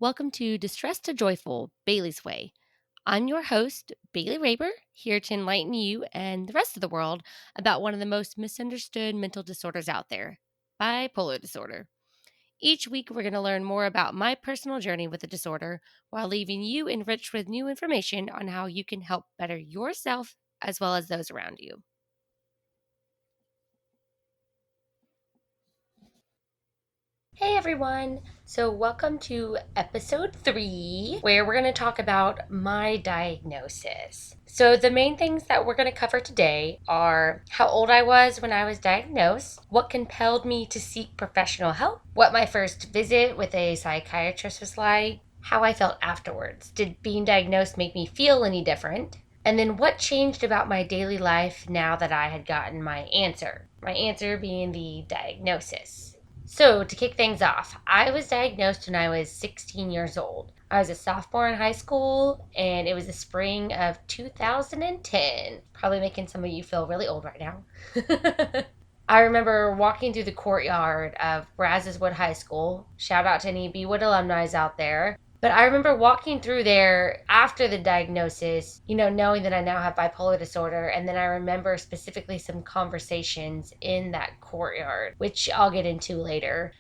Welcome to Distressed to Joyful, Bailey's Way. I'm your host, Bailey Raber, here to enlighten you and the rest of the world about one of the most misunderstood mental disorders out there, bipolar disorder. Each week, we're going to learn more about my personal journey with the disorder while leaving you enriched with new information on how you can help better yourself as well as those around you. Hey everyone! So, welcome to episode 3, where we're going to talk about my diagnosis. So, the main things that we're going to cover today are how old I was when I was diagnosed, what compelled me to seek professional help, what my first visit with a psychiatrist was like, how I felt afterwards. Did being diagnosed make me feel any different? And then what changed about my daily life now that I had gotten my answer? My answer being the diagnosis. So, to kick things off, I was diagnosed when I was 16 years old. I was a sophomore in high school, and it was the spring of 2010. Probably making some of you feel really old right now. I remember walking through the courtyard of Brazoswood High School. Shout out to any B-Wood alumni out there. But I remember walking through there after the diagnosis, knowing that I now have bipolar disorder. And then I remember specifically some conversations in that courtyard, which I'll get into later.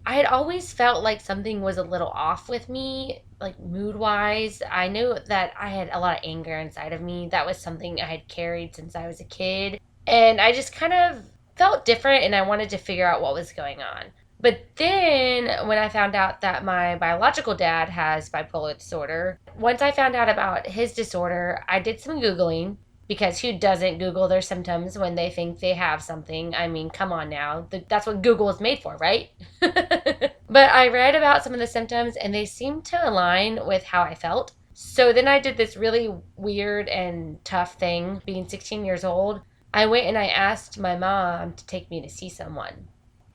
I had always felt like something was a little off with me, like mood wise. I knew that I had a lot of anger inside of me. That was something I had carried since I was a kid. And I just kind of felt different and I wanted to figure out what was going on. But then when I found out that my biological dad has bipolar disorder, once I found out about his disorder, I did some Googling because who doesn't Google their symptoms when they think they have something? I mean, come on now. That's what Google is made for, right? But I read about some of the symptoms and they seemed to align with how I felt. So then I did this really weird and tough thing, being 16 years old. I went and I asked my mom to take me to see someone.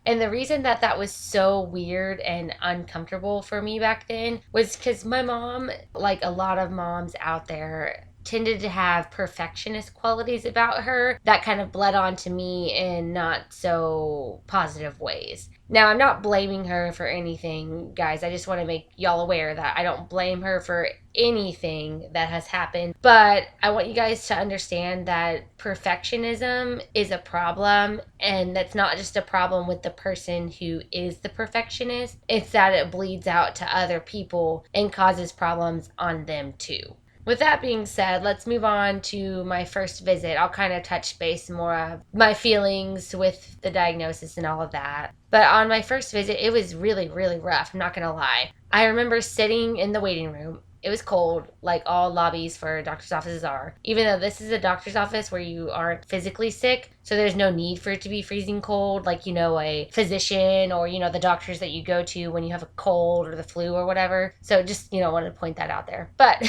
And the reason that that was so weird and uncomfortable for me back then was because my mom, like a lot of moms out there, tended to have perfectionist qualities about her that kind of bled onto me in not so positive ways. Now, I'm not blaming her for anything, guys. I just want to make y'all aware that I don't blame her for anything that has happened. But I want you guys to understand that perfectionism is a problem, and that's not just a problem with the person who is the perfectionist. It's that it bleeds out to other people and causes problems on them too. With that being said, let's move on to my first visit. I'll kind of touch base more of my feelings with the diagnosis and all of that. But on my first visit, it was really, really rough. I'm not going to lie. I remember sitting in the waiting room. It was cold, like all lobbies for doctor's offices are. Even though this is a doctor's office where you aren't physically sick, so there's no need for it to be freezing cold, like, a physician or, the doctors that you go to when you have a cold or the flu or whatever. So just, wanted to point that out there. But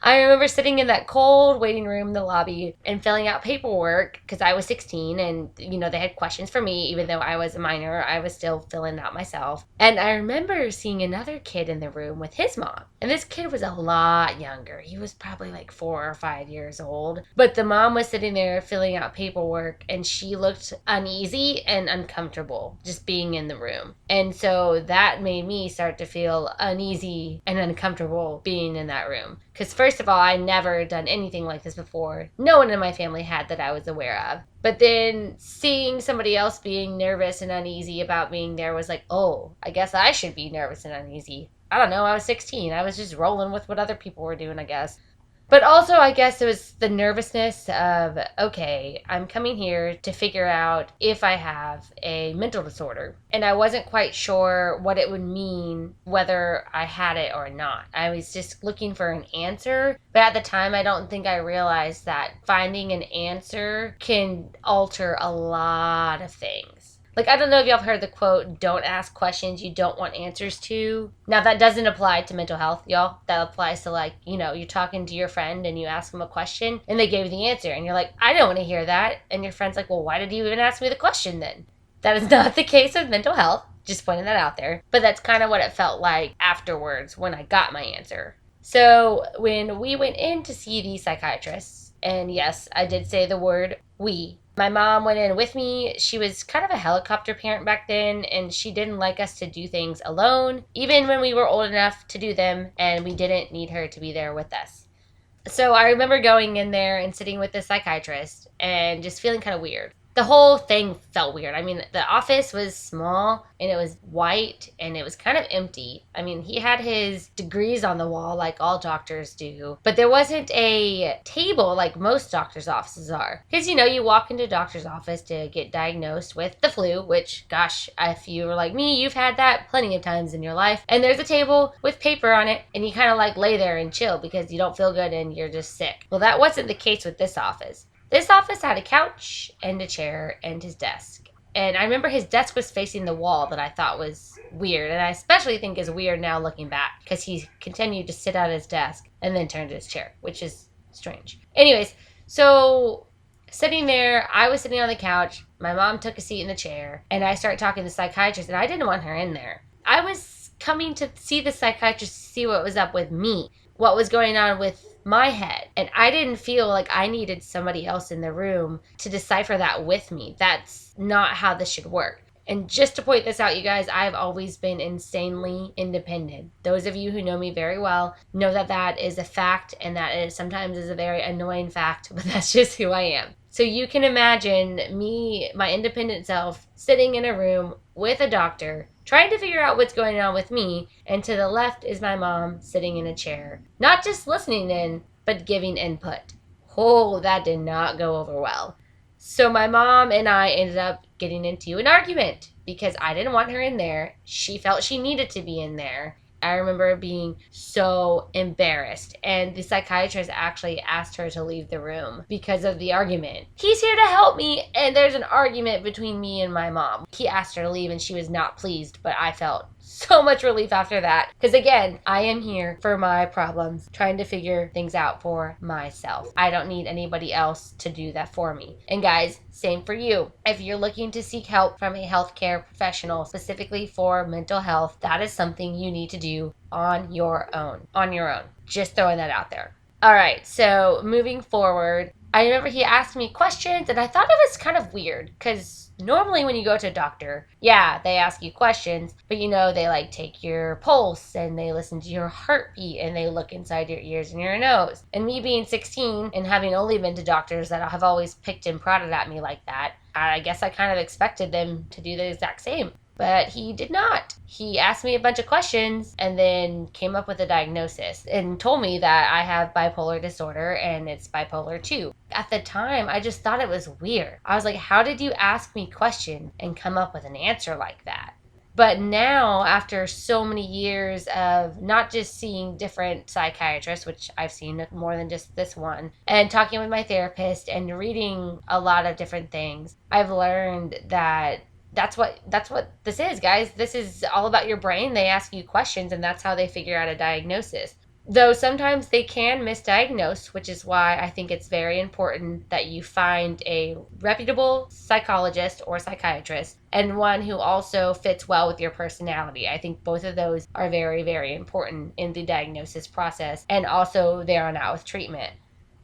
I remember sitting in that cold waiting room in the lobby and filling out paperwork because I was 16 and, they had questions for me. Even though I was a minor, I was still filling out myself. And I remember seeing another kid in the room with his mom. And this kid was a lot younger. He was probably like 4 or 5 years old. But the mom was sitting there filling out paperwork and she looked uneasy and uncomfortable just being in the room. And so that made me start to feel uneasy and uncomfortable being in that room. Because first of all, I never done anything like this before. No one in my family had that I was aware of. But then seeing somebody else being nervous and uneasy about being there was like, oh, I guess I should be nervous and uneasy. I don't know, I was 16. I was just rolling with what other people were doing, I guess. But also, I guess it was the nervousness of, okay, I'm coming here to figure out if I have a mental disorder. And I wasn't quite sure what it would mean, whether I had it or not. I was just looking for an answer. But at the time, I don't think I realized that finding an answer can alter a lot of things. Like, I don't know if y'all have heard the quote, don't ask questions you don't want answers to. Now, that doesn't apply to mental health, y'all. That applies to, like, you're talking to your friend and you ask them a question and they gave you the answer. And you're like, I don't want to hear that. And your friend's like, well, why did you even ask me the question then? That is not the case with mental health. Just pointing that out there. But that's kind of what it felt like afterwards when I got my answer. So when we went in to see the psychiatrist, and yes, I did say the word we, My mom went in with me. She was kind of a helicopter parent back then, and she didn't like us to do things alone, even when we were old enough to do them, and we didn't need her to be there with us. So I remember going in there and sitting with the psychiatrist and just feeling kind of weird. The whole thing felt weird. I mean, the office was small and it was white and it was kind of empty. I mean, he had his degrees on the wall like all doctors do, but there wasn't a table like most doctors' offices are. Because, you walk into a doctor's office to get diagnosed with the flu, which, gosh, if you were like me, you've had that plenty of times in your life. And there's a table with paper on it, and you kind of like lay there and chill because you don't feel good and you're just sick. Well, that wasn't the case with this office. This office had a couch and a chair and his desk. And I remember his desk was facing the wall that I thought was weird. And I especially think is weird now looking back because he continued to sit at his desk and then turned to his chair, which is strange. Anyways, so sitting there, I was sitting on the couch. My mom took a seat in the chair and I started talking to the psychiatrist, and I didn't want her in there. I was coming to see the psychiatrist to see what was up with me, what was going on with my head. And I didn't feel like I needed somebody else in the room to decipher that with me. That's not how this should work. And just to point this out, you guys, I've always been insanely independent. Those of you who know me very well know that that is a fact, and that is sometimes is a very annoying fact, but that's just who I am. So you can imagine me, my independent self, sitting in a room with a doctor, trying to figure out what's going on with me, and to the left is my mom sitting in a chair, not just listening in, but giving input. Oh, that did not go over well. So my mom and I ended up getting into an argument because I didn't want her in there. She felt she needed to be in there. I remember being so embarrassed, and the psychiatrist actually asked her to leave the room because of the argument. He's here to help me, and there's an argument between me and my mom. He asked her to leave, and she was not pleased, but I felt so much relief after that. Because again, I am here for my problems, trying to figure things out for myself. I don't need anybody else to do that for me. And guys, same for you. If you're looking to seek help from a healthcare professional, specifically for mental health, that is something you need to do on your own. On your own. Just throwing that out there. All right, so moving forward, I remember he asked me questions, and I thought it was kind of weird because normally when you go to a doctor, yeah, they ask you questions, but they like take your pulse and they listen to your heartbeat and they look inside your ears and your nose. And me being 16 and having only been to doctors that have always picked and prodded at me like that, I guess I kind of expected them to do the exact same. But he did not. He asked me a bunch of questions and then came up with a diagnosis and told me that I have bipolar disorder and it's bipolar 2. At the time, I just thought it was weird. I was like, how did you ask me questions and come up with an answer like that? But now, after so many years of not just seeing different psychiatrists, which I've seen more than just this one, and talking with my therapist and reading a lot of different things, I've learned that that's what this is, guys. This is all about your brain. They ask you questions, and that's how they figure out a diagnosis. Though sometimes they can misdiagnose, which is why I think it's very important that you find a reputable psychologist or psychiatrist and one who also fits well with your personality. I think both of those are very, very important in the diagnosis process and also there on out with treatment.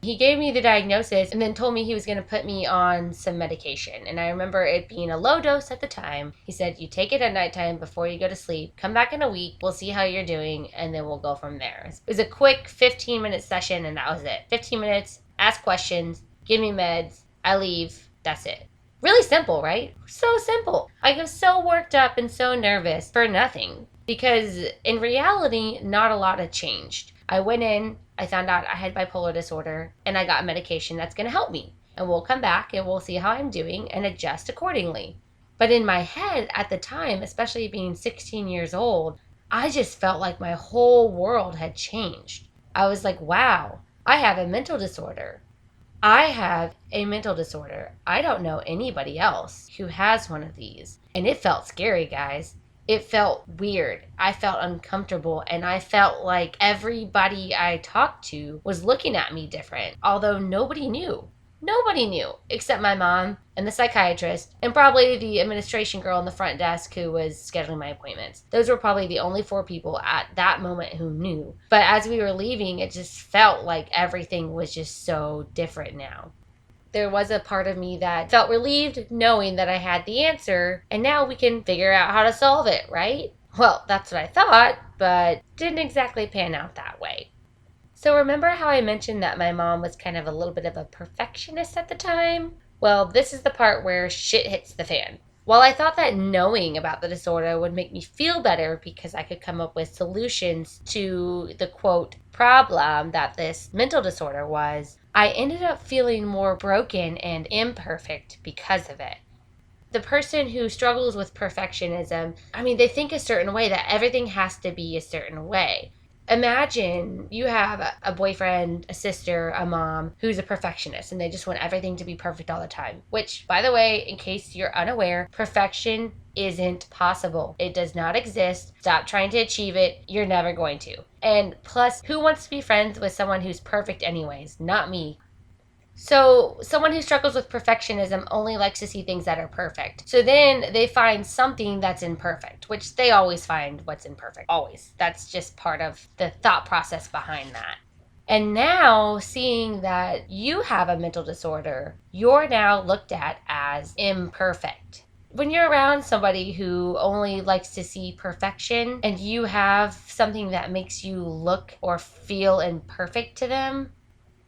He gave me the diagnosis and then told me he was going to put me on some medication. And I remember it being a low dose at the time. He said, you take it at nighttime before you go to sleep. Come back in a week. We'll see how you're doing, and then we'll go from there. It was a quick 15-minute session, and that was it. 15 minutes, ask questions, give me meds, I leave. That's it. Really simple, right? So simple. I was so worked up and so nervous for nothing because in reality, not a lot had changed. I went in, I found out I had bipolar disorder, and I got medication that's going to help me. And we'll come back and we'll see how I'm doing and adjust accordingly. But in my head at the time, especially being 16 years old, I just felt like my whole world had changed. I was like, wow, I have a mental disorder. I have a mental disorder. I don't know anybody else who has one of these. And it felt scary, guys. It felt weird. I felt uncomfortable, and I felt like everybody I talked to was looking at me different, although nobody knew. Nobody knew except my mom and the psychiatrist and probably the administration girl in the front desk who was scheduling my appointments. Those were probably the only 4 people at that moment who knew. But as we were leaving, it just felt like everything was just so different now. There was a part of me that felt relieved knowing that I had the answer, and now we can figure out how to solve it, right? Well, that's what I thought, but didn't exactly pan out that way. So remember how I mentioned that my mom was kind of a little bit of a perfectionist at the time? Well, this is the part where shit hits the fan. While I thought that knowing about the disorder would make me feel better because I could come up with solutions to the quote problem that this mental disorder was, I ended up feeling more broken and imperfect because of it. The person who struggles with perfectionism, I mean, they think a certain way that everything has to be a certain way. Imagine you have a boyfriend, a sister, a mom who's a perfectionist and they just want everything to be perfect all the time. Which, by the way, in case you're unaware, perfection isn't possible. It does not exist. Stop trying to achieve it. You're never going to. And plus, who wants to be friends with someone who's perfect, anyways? Not me. So, someone who struggles with perfectionism only likes to see things that are perfect. So then they find something that's imperfect, which they always find what's imperfect. Always. That's just part of the thought process behind that. And now, seeing that you have a mental disorder, you're now looked at as imperfect. When you're around somebody who only likes to see perfection and you have something that makes you look or feel imperfect to them,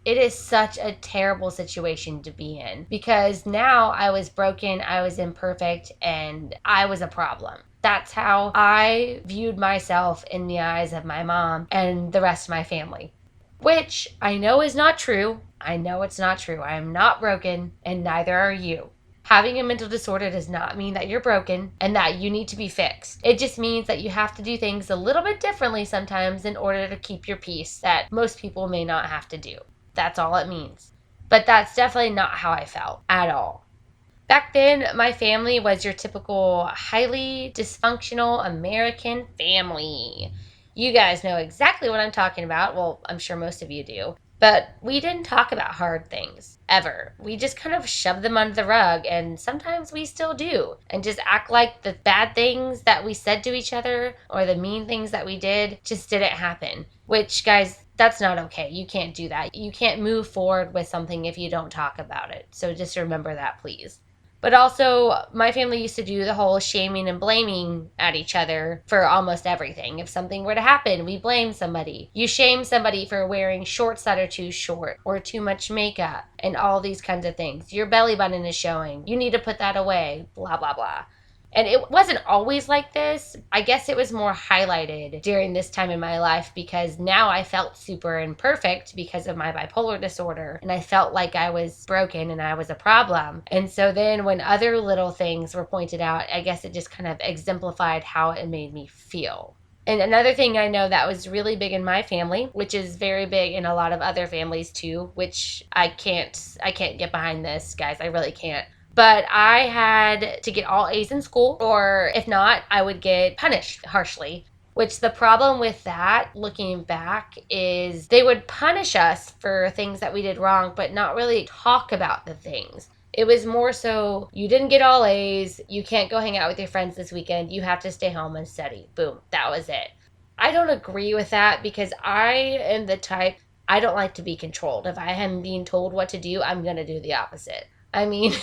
it is such a terrible situation to be in because now I was broken, I was imperfect, and I was a problem. That's how I viewed myself in the eyes of my mom and the rest of my family. Which I know is not true. I know it's not true. I am not broken, and neither are you. Having a mental disorder does not mean that you're broken and that you need to be fixed. It just means that you have to do things a little bit differently sometimes in order to keep your peace that most people may not have to do. That's all it means. But that's definitely not how I felt at all. Back then, my family was your typical highly dysfunctional American family. You guys know exactly what I'm talking about. Well, I'm sure most of you do. But we didn't talk about hard things, ever. We just kind of shoved them under the rug, and sometimes we still do, and just act like the bad things that we said to each other or the mean things that we did just didn't happen. Which, guys, that's not okay. You can't do that. You can't move forward with something if you don't talk about it. So just remember that, please. But also, my family used to do the whole shaming and blaming at each other for almost everything. If something were to happen, we blame somebody. You shame somebody for wearing shorts that are too short or too much makeup and all these kinds of things. Your belly button is showing. You need to put that away. Blah, blah, blah. And it wasn't always like this. I guess it was more highlighted during this time in my life because now I felt super imperfect because of my bipolar disorder. And I felt like I was broken and I was a problem. And so then when other little things were pointed out, I guess it just kind of exemplified how it made me feel. And another thing I know that was really big in my family, which is very big in a lot of other families too, which I can't get behind this, guys. I really can't. But I had to get all A's in school, or if not, I would get punished harshly. Which the problem with that, looking back, is they would punish us for things that we did wrong, but not really talk about the things. It was more so, you didn't get all A's, you can't go hang out with your friends this weekend, you have to stay home and study. Boom, that was it. I don't agree with that because I am the type, I don't like to be controlled. If I am being told what to do, I'm going to do the opposite. I mean,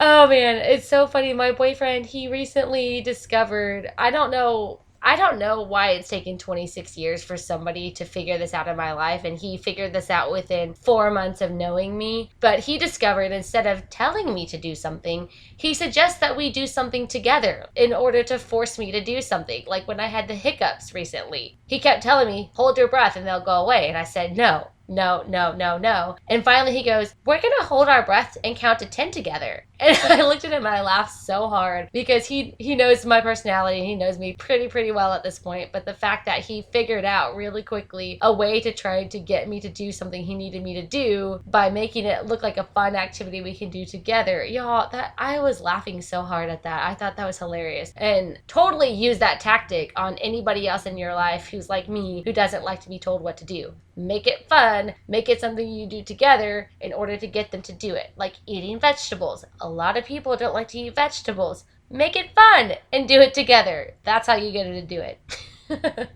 oh man, it's so funny. My boyfriend, he recently discovered, I don't know why it's taken 26 years for somebody to figure this out in my life, and he figured this out within 4 months of knowing me. But he discovered instead of telling me to do something, he suggests that we do something together in order to force me to do something. Like when I had the hiccups recently, he kept telling me, hold your breath and they'll go away. And I said, no. No, no, no, no. And finally he goes, we're going to hold our breath and count to 10 together. And I looked at him and I laughed so hard because he knows my personality and he knows me pretty well at this point. But the fact that he figured out really quickly a way to try to get me to do something he needed me to do by making it look like a fun activity we can do together. Y'all, that I was laughing so hard at that. I thought that was hilarious. And totally use that tactic on anybody else in your life who's like me, who doesn't like to be told what to do. Make it fun, make it something you do together in order to get them to do it. Like eating vegetables. A lot of people don't like to eat vegetables. Make it fun and do it together. That's how you get them to do it.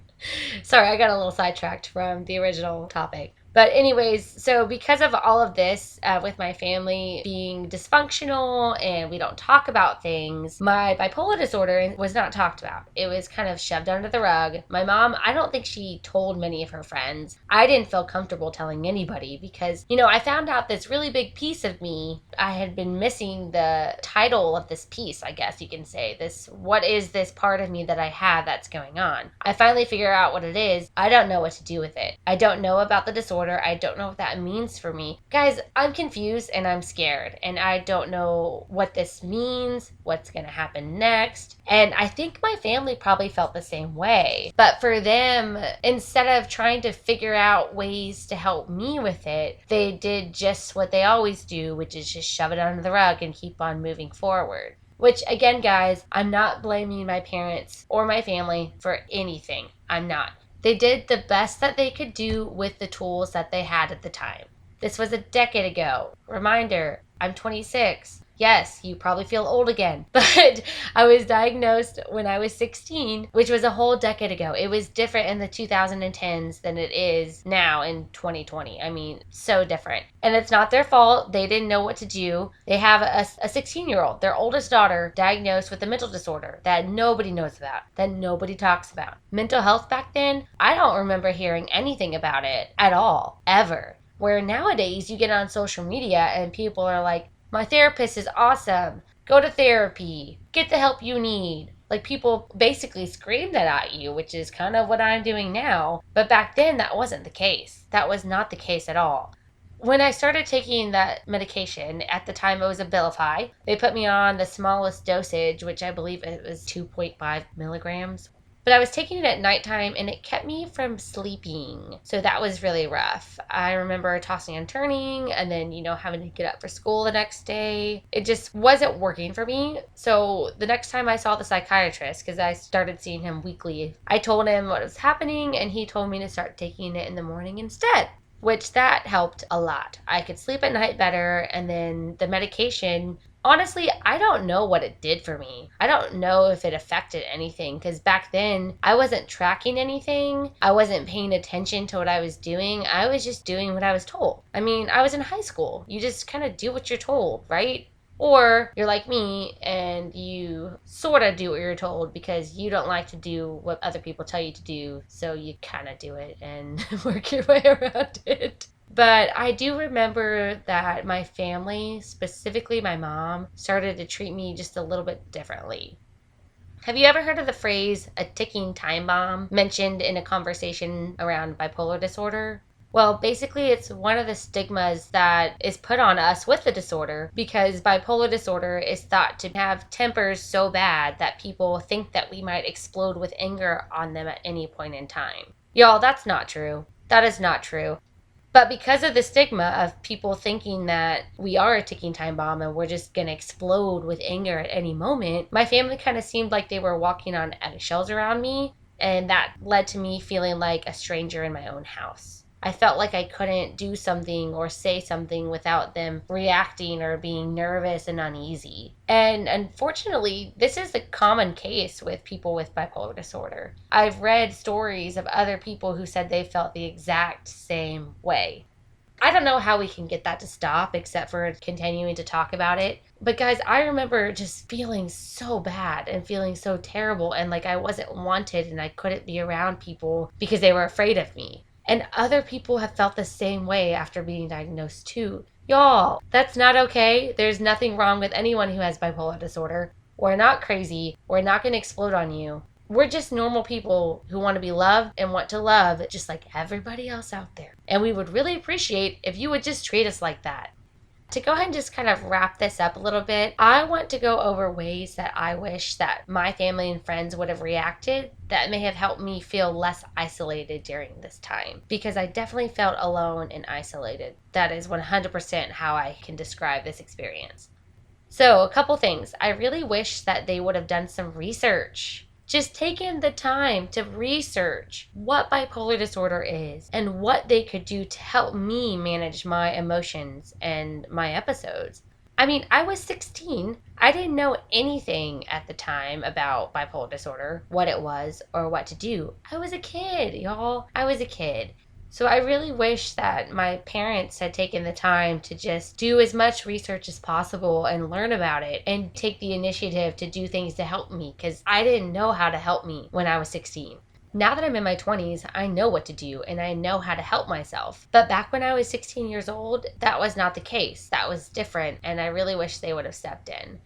Sorry, I got a little sidetracked from the original topic. But anyways, so because of all of this, with my family being dysfunctional and we don't talk about things, my bipolar disorder was not talked about. It was kind of shoved under the rug. My mom, I don't think she told many of her friends. I didn't feel comfortable telling anybody because, I found out this really big piece of me. I had been missing the title of this piece, I guess you can say. What is this part of me that I have that's going on? I finally figure out what it is. I don't know what to do with it. I don't know about the disorder. I don't know what that means for me. Guys, I'm confused and I'm scared and I don't know what this means, what's going to happen next. And I think my family probably felt the same way. But for them, instead of trying to figure out ways to help me with it, they did just what they always do, which is just shove it under the rug and keep on moving forward. Which, again, guys, I'm not blaming my parents or my family for anything. I'm not. They did the best that they could do with the tools that they had at the time. This was a decade ago. Reminder, I'm 26. Yes, you probably feel old again, but I was diagnosed when I was 16, which was a whole decade ago. It was different in the 2010s than it is now in 2020. I mean, so different. And it's not their fault. They didn't know what to do. They have a 16-year-old, their oldest daughter, diagnosed with a mental disorder that nobody knows about, that nobody talks about. Mental health back then, I don't remember hearing anything about it at all, ever. Where nowadays you get on social media and people are like, my therapist is awesome. Go to therapy. Get the help you need. Like, people basically scream that at you, which is kind of what I'm doing now. But back then, that wasn't the case. That was not the case at all. When I started taking that medication, at the time it was Abilify. They put me on the smallest dosage, which I believe it was 2.5 milligrams. But I was taking it at nighttime and it kept me from sleeping. So that was really rough. I remember tossing and turning and then, having to get up for school the next day. It just wasn't working for me. So the next time I saw the psychiatrist, because I started seeing him weekly, I told him what was happening and he told me to start taking it in the morning instead. Which that helped a lot. I could sleep at night better, and then the medication, honestly, I don't know what it did for me. I don't know if it affected anything because back then I wasn't tracking anything. I wasn't paying attention to what I was doing. I was just doing what I was told. I mean, I was in high school. You just kind of do what you're told, right? Or you're like me and you sort of do what you're told because you don't like to do what other people tell you to do. So you kind of do it and work your way around it. But I do remember that my family, specifically my mom, started to treat me just a little bit differently. Have you ever heard of the phrase a ticking time bomb mentioned in a conversation around bipolar disorder? Well, basically, it's one of the stigmas that is put on us with the disorder because bipolar disorder is thought to have tempers so bad that people think that we might explode with anger on them at any point in time. Y'all, that's not true. That is not true. But because of the stigma of people thinking that we are a ticking time bomb and we're just going to explode with anger at any moment, my family kind of seemed like they were walking on eggshells around me, and that led to me feeling like a stranger in my own house. I felt like I couldn't do something or say something without them reacting or being nervous and uneasy. And unfortunately, this is a common case with people with bipolar disorder. I've read stories of other people who said they felt the exact same way. I don't know how we can get that to stop except for continuing to talk about it. But guys, I remember just feeling so bad and feeling so terrible and like I wasn't wanted and I couldn't be around people because they were afraid of me. And other people have felt the same way after being diagnosed too. Y'all, that's not okay. There's nothing wrong with anyone who has bipolar disorder. We're not crazy. We're not going to explode on you. We're just normal people who want to be loved and want to love just like everybody else out there. And we would really appreciate if you would just treat us like that. To go ahead and just kind of wrap this up a little bit, I want to go over ways that I wish that my family and friends would have reacted that may have helped me feel less isolated during this time. Because I definitely felt alone and isolated. That is 100% how I can describe this experience. So, a couple things. I really wish that they would have done some research. Just taking the time to research what bipolar disorder is and what they could do to help me manage my emotions and my episodes. I mean, I was 16. I didn't know anything at the time about bipolar disorder, what it was, or what to do. I was a kid, y'all. I was a kid. So I really wish that my parents had taken the time to just do as much research as possible and learn about it and take the initiative to do things to help me, because I didn't know how to help me when I was 16. Now that I'm in my 20s, I know what to do and I know how to help myself. But back when I was 16 years old, that was not the case. That was different, and I really wish they would have stepped in.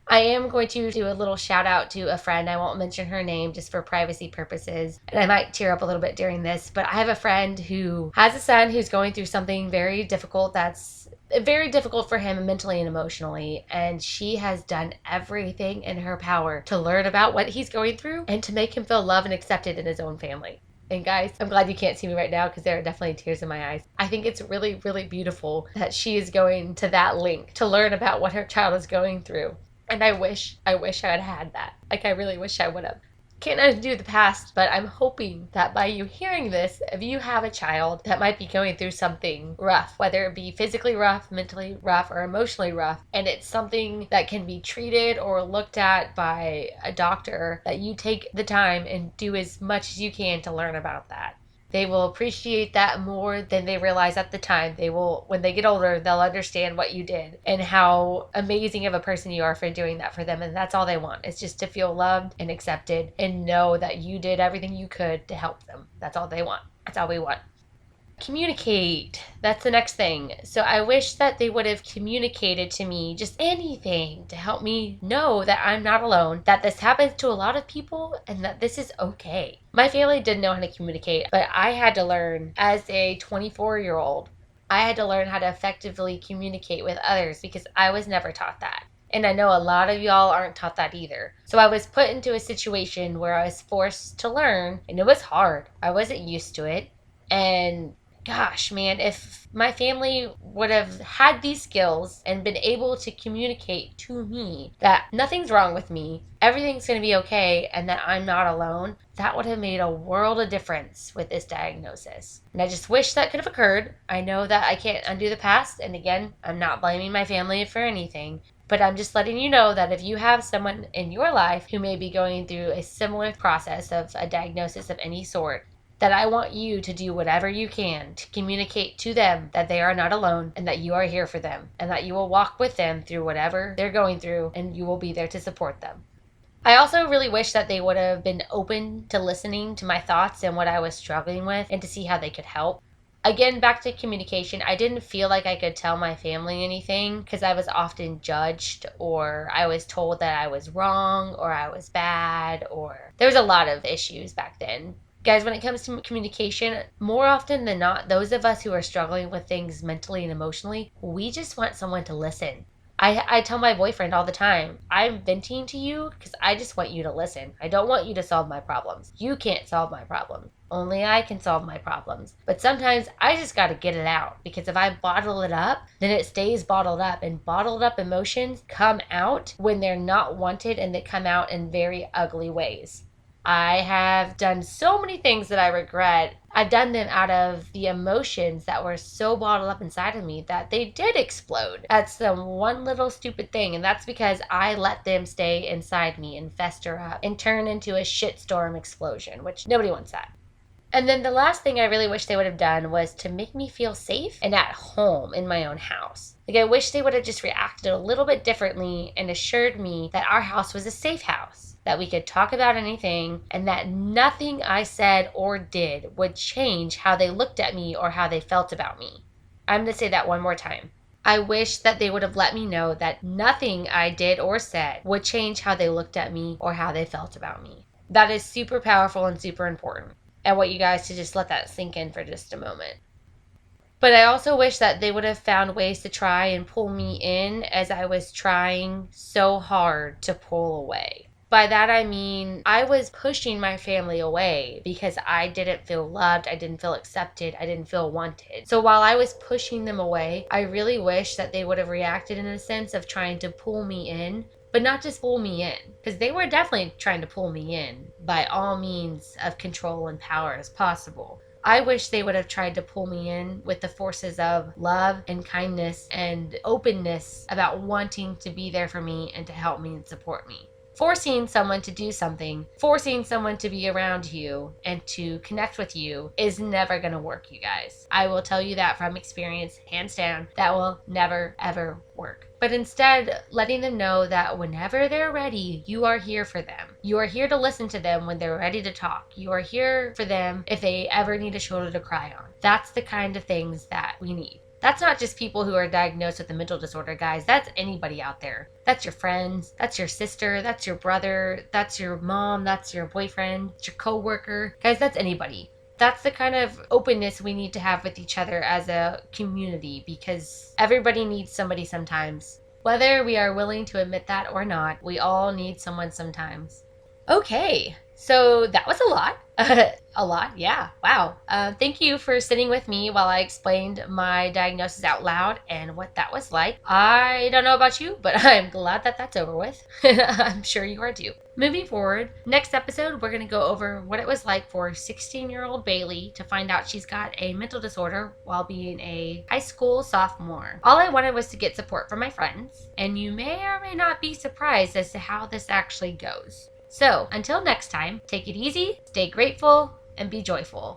I am going to do a little shout out to a friend. I won't mention her name just for privacy purposes. And I might tear up a little bit during this, but I have a friend who has a son who's going through something very difficult, that's very difficult for him mentally and emotionally. And she has done everything in her power to learn about what he's going through and to make him feel loved and accepted in his own family. And guys, I'm glad you can't see me right now because there are definitely tears in my eyes. I think it's really, really beautiful that she is going to that link to learn about what her child is going through. And I wish I had had that. Like, I really wish I would have. Can't undo the past, but I'm hoping that by you hearing this, if you have a child that might be going through something rough, whether it be physically rough, mentally rough, or emotionally rough, and it's something that can be treated or looked at by a doctor, that you take the time and do as much as you can to learn about that. They will appreciate that more than they realize at the time. They will, when they get older, they'll understand what you did and how amazing of a person you are for doing that for them. And that's all they want. It's just to feel loved and accepted and know that you did everything you could to help them. That's all they want. That's all we want. Communicate. That's the next thing. So I wish that they would have communicated to me just anything to help me know that I'm not alone, that this happens to a lot of people, and that this is okay. My family didn't know how to communicate, but I had to learn as a 24-year-old. I had to learn how to effectively communicate with others because I was never taught that. And I know a lot of y'all aren't taught that either. So I was put into a situation where I was forced to learn, and it was hard. I wasn't used to it. And gosh, man, if my family would have had these skills and been able to communicate to me that nothing's wrong with me, everything's going to be okay, and that I'm not alone, that would have made a world of difference with this diagnosis. And I just wish that could have occurred. I know that I can't undo the past, and again, I'm not blaming my family for anything. But I'm just letting you know that if you have someone in your life who may be going through a similar process of a diagnosis of any sort, that I want you to do whatever you can to communicate to them that they are not alone and that you are here for them and that you will walk with them through whatever they're going through and you will be there to support them. I also really wish that they would have been open to listening to my thoughts and what I was struggling with and to see how they could help. Again, back to communication, I didn't feel like I could tell my family anything because I was often judged, or I was told that I was wrong or I was bad, or there was a lot of issues back then. Guys, when it comes to communication, more often than not, those of us who are struggling with things mentally and emotionally, we just want someone to listen. I tell my boyfriend all the time, I'm venting to you because I just want you to listen. I don't want you to solve my problems. You can't solve my problems. Only I can solve my problems. But sometimes I just got to get it out, because if I bottle it up, then it stays bottled up. And bottled up emotions come out when they're not wanted, and they come out in very ugly ways. I have done so many things that I regret. I've done them out of the emotions that were so bottled up inside of me that they did explode at some one little stupid thing. And that's because I let them stay inside me and fester up and turn into a shitstorm explosion, which nobody wants that. And then the last thing I really wish they would have done was to make me feel safe and at home in my own house. Like, I wish they would have just reacted a little bit differently and assured me that our house was a safe house, that we could talk about anything, and that nothing I said or did would change how they looked at me or how they felt about me. I'm going to say that one more time. I wish that they would have let me know that nothing I did or said would change how they looked at me or how they felt about me. That is super powerful and super important. I want you guys to just let that sink in for just a moment. But I also wish that they would have found ways to try and pull me in as I was trying so hard to pull away. By that I mean I was pushing my family away because I didn't feel loved, I didn't feel accepted, I didn't feel wanted. So while I was pushing them away, I really wish that they would have reacted in a sense of trying to pull me in, but not just pull me in, because they were definitely trying to pull me in by all means of control and power as possible. I wish they would have tried to pull me in with the forces of love and kindness and openness about wanting to be there for me and to help me and support me. Forcing someone to do something, forcing someone to be around you and to connect with you is never going to work, you guys. I will tell you that from experience, hands down. That will never, ever work. But instead, letting them know that whenever they're ready, you are here for them. You are here to listen to them when they're ready to talk. You are here for them if they ever need a shoulder to cry on. That's the kind of things that we need. That's not just people who are diagnosed with a mental disorder, guys. That's anybody out there. That's your friends, that's your sister, that's your brother, that's your mom, that's your boyfriend, it's your coworker. Guys, that's anybody. That's the kind of openness we need to have with each other as a community, because everybody needs somebody sometimes. Whether we are willing to admit that or not, we all need someone sometimes. Okay, so that was a lot. A lot, yeah. Wow. Thank you for sitting with me while I explained my diagnosis out loud and what that was like. I don't know about you, but I'm glad that that's over with. I'm sure you are too. Moving forward, next episode, we're going to go over what it was like for 16-year-old Bailey to find out she's got a mental disorder while being a high school sophomore. All I wanted was to get support from my friends, and you may or may not be surprised as to how this actually goes. So, until next time, take it easy, stay grateful, and be joyful.